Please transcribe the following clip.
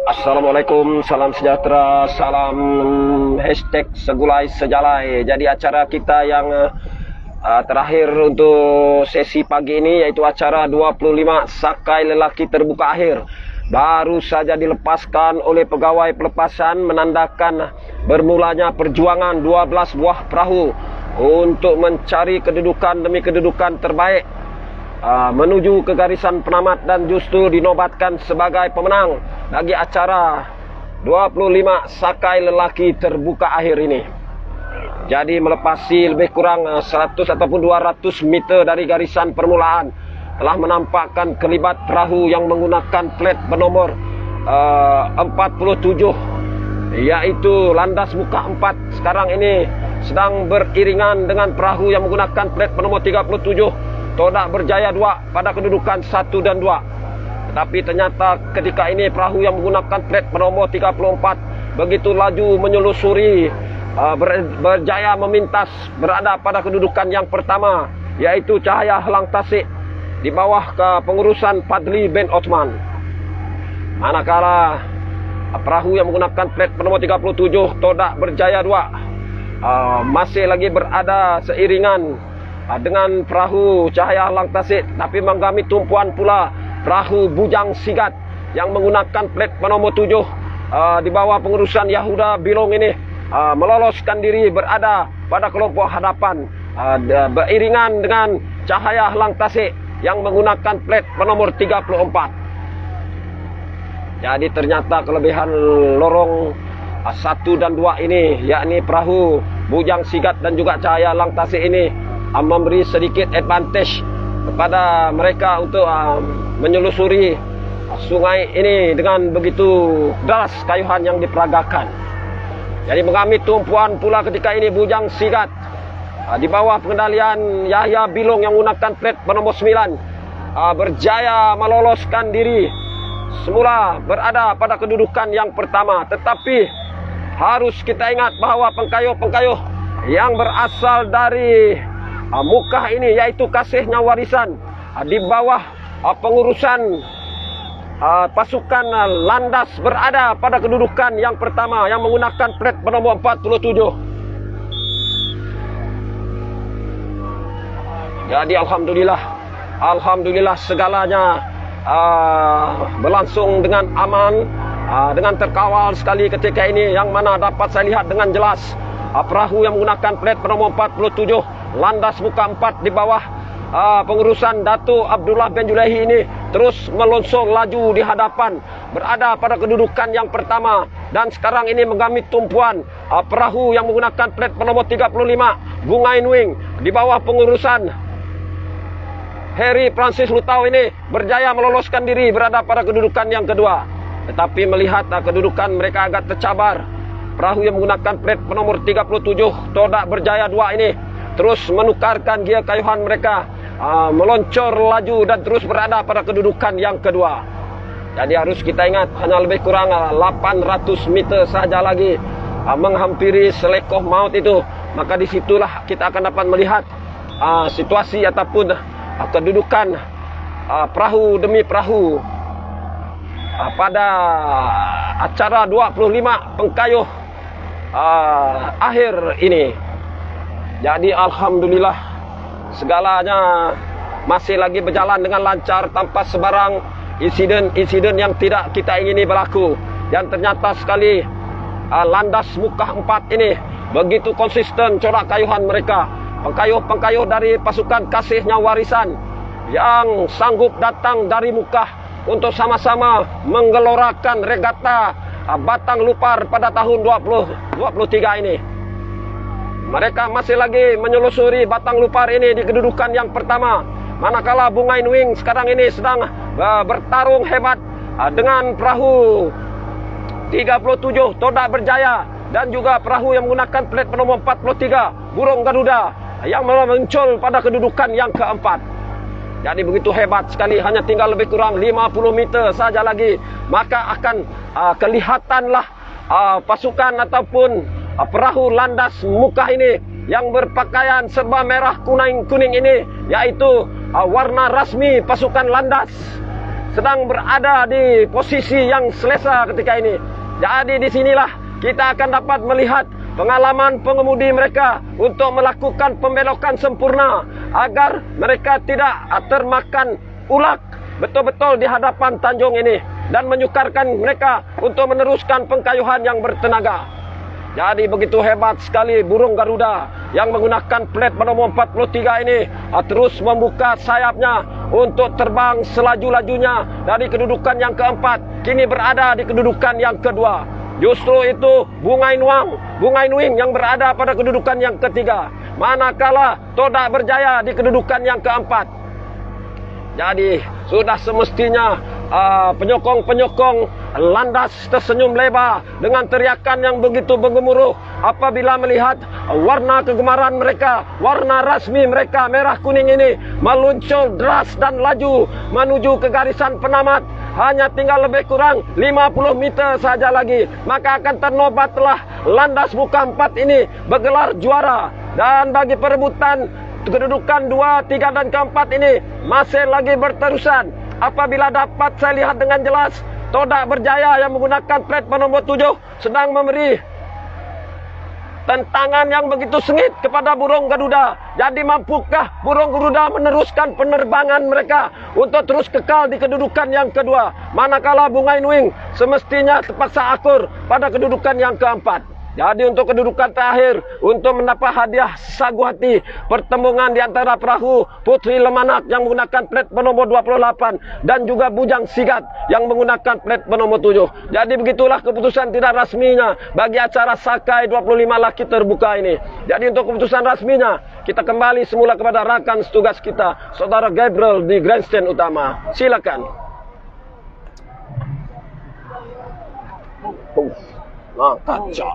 Assalamualaikum, salam sejahtera, salam hashtag Segulai Sejalai. Jadi acara kita yang terakhir untuk sesi pagi ini yaitu acara 25 Sakai Lelaki Terbuka Akhir. Baru saja dilepaskan oleh pegawai pelepasan menandakan bermulanya perjuangan 12 buah perahu untuk mencari kedudukan demi kedudukan terbaik menuju ke garisan penamat, dan justru dinobatkan sebagai pemenang bagi acara 25 Sakai Lelaki Terbuka Akhir ini. Jadi melepasi lebih kurang 100 ataupun 200 meter dari garisan permulaan, telah menampakkan kelibat perahu yang menggunakan plat bernomor 47, yaitu landas muka 4. Sekarang ini sedang beriringan dengan perahu yang menggunakan plat bernomor 37, Todak Berjaya 2 pada kedudukan 1 dan 2. Tetapi ternyata ketika ini perahu yang menggunakan plat bernomor 34 begitu laju menyelusuri, berjaya memintas berada pada kedudukan yang pertama, yaitu Cahaya Helang Tasik di bawah kepengurusan Fadli bin Osman. Manakala perahu yang menggunakan plat bernomor 37 Todak Berjaya 2 masih lagi berada seiringan dengan perahu Cahaya Helang Tasik, tapi menggami tumpuan pula perahu Bujang Sigat yang menggunakan plat bernomor 7 di bawah pengurusan Yahuda Bilong ini meloloskan diri berada pada kelompok hadapan, beriringan dengan Cahaya Helang Tasik yang menggunakan plat bernomor 34. Jadi ternyata kelebihan lorong 1 dan 2 ini, yakni perahu Bujang Sigat dan juga Cahaya Helang Tasik ini, memberi sedikit advantage kepada mereka untuk menyelusuri sungai ini dengan begitu deras kayuhan yang diperagakan. Jadi mengambil tumpuan pula ketika ini Bujang Sigat di bawah pengendalian Yahya Bilong yang menggunakan plat bernomor 9 berjaya meloloskan diri. Semula berada pada kedudukan yang pertama, tetapi harus kita ingat bahawa pengkayuh-pengkayuh yang berasal dari Mukah ini, yaitu Kasihnya Warisan, di bawah pengurusan pasukan landas berada pada kedudukan yang pertama yang menggunakan plat bernomor 47. Jadi alhamdulillah segalanya berlangsung dengan aman, dengan terkawal sekali ketika ini, yang mana dapat saya lihat dengan jelas perahu yang menggunakan plat bernomor 47 landas muka 4 di bawah pengurusan Datuk Abdullah bin Julaihi ini terus melongsong laju di hadapan, berada pada kedudukan yang pertama, dan sekarang ini menggami tumpuan perahu yang menggunakan plat bernomor 35 Bungain Wing di bawah pengurusan Harry Francis Lutau ini berjaya meloloskan diri berada pada kedudukan yang kedua. Tetapi melihat kedudukan mereka agak tercabar, perahu yang menggunakan plat bernomor 37 Todak Berjaya 2 ini terus menukarkan gia kayuhan mereka, meloncor laju dan terus berada pada kedudukan yang kedua. Jadi harus kita ingat hanya lebih kurang 800 meter saja lagi menghampiri selekoh maut itu. Maka disitulah kita akan dapat melihat situasi ataupun kedudukan perahu demi perahu pada acara 25 pengkayuh akhir ini. Jadi alhamdulillah segalanya masih lagi berjalan dengan lancar tanpa sebarang insiden yang tidak kita ingini berlaku. Dan ternyata sekali landas muka 4 ini begitu konsisten corak kayuhan mereka. Pengkayuh-pengkayuh dari pasukan Kasihnya Warisan yang sanggup datang dari Mukah untuk sama-sama menggelorakan regata Batang Lupar pada tahun 2023 ini. Mereka masih lagi menyelusuri Batang Lupar ini di kedudukan yang pertama. Manakala Bungain Wing sekarang ini sedang bertarung hebat dengan perahu 37 Todak Berjaya dan juga perahu yang menggunakan plat bernomor 43 Burung Garuda yang muncul pada kedudukan yang keempat. Jadi begitu hebat sekali, hanya tinggal lebih kurang 50 meter saja lagi, maka akan kelihatanlah pasukan ataupun perahu landas Mukah ini yang berpakaian serba merah kuning ini, yaitu warna rasmi pasukan landas sedang berada di posisi yang selesa ketika ini. Jadi di sinilah kita akan dapat melihat pengalaman pengemudi mereka untuk melakukan pembelokan sempurna agar mereka tidak termakan ulak betul-betul di hadapan tanjung ini dan menyukarkan mereka untuk meneruskan pengkayuhan yang bertenaga. Jadi begitu hebat sekali burung Garuda yang menggunakan plat bernomor 43 ini terus membuka sayapnya untuk terbang selaju-lajunya dari kedudukan yang keempat, kini berada di kedudukan yang kedua. Justru itu Bungai Nuing yang berada pada kedudukan yang ketiga, manakala Todak berjaya di kedudukan yang keempat. Jadi sudah semestinya penyokong-penyokong landas tersenyum lebar dengan teriakan yang begitu bergemuruh apabila melihat warna kegemaran mereka, warna rasmi mereka merah kuning ini meluncur deras dan laju menuju ke garisan penamat. Hanya tinggal lebih kurang 50 meter saja lagi, maka akan ternobatlah landas muka 4 ini bergelar juara. Dan bagi perebutan kedudukan 2, 3 dan keempat ini masih lagi berterusan. Apabila dapat saya lihat dengan jelas, Todak berjaya yang menggunakan plat bernomor 7 sedang memberi tentangan yang begitu sengit kepada burung Garuda. Jadi mampukah burung Garuda meneruskan penerbangan mereka untuk terus kekal di kedudukan yang kedua, manakala Bungai Nuing semestinya terpaksa akur pada kedudukan yang keempat. Jadi untuk kedudukan terakhir, untuk mendapat hadiah sagu hati, pertembungan di antara perahu Putri Lemanak yang menggunakan plat bernomor 28 dan juga Bujang Sigat yang menggunakan plat bernomor 7. Jadi begitulah keputusan tidak rasminya bagi acara Sakai 25 laki terbuka ini. Jadi untuk keputusan rasminya, kita kembali semula kepada rakan setugas kita, Saudara Gabriel di grandstand utama. Silakan. Kacau.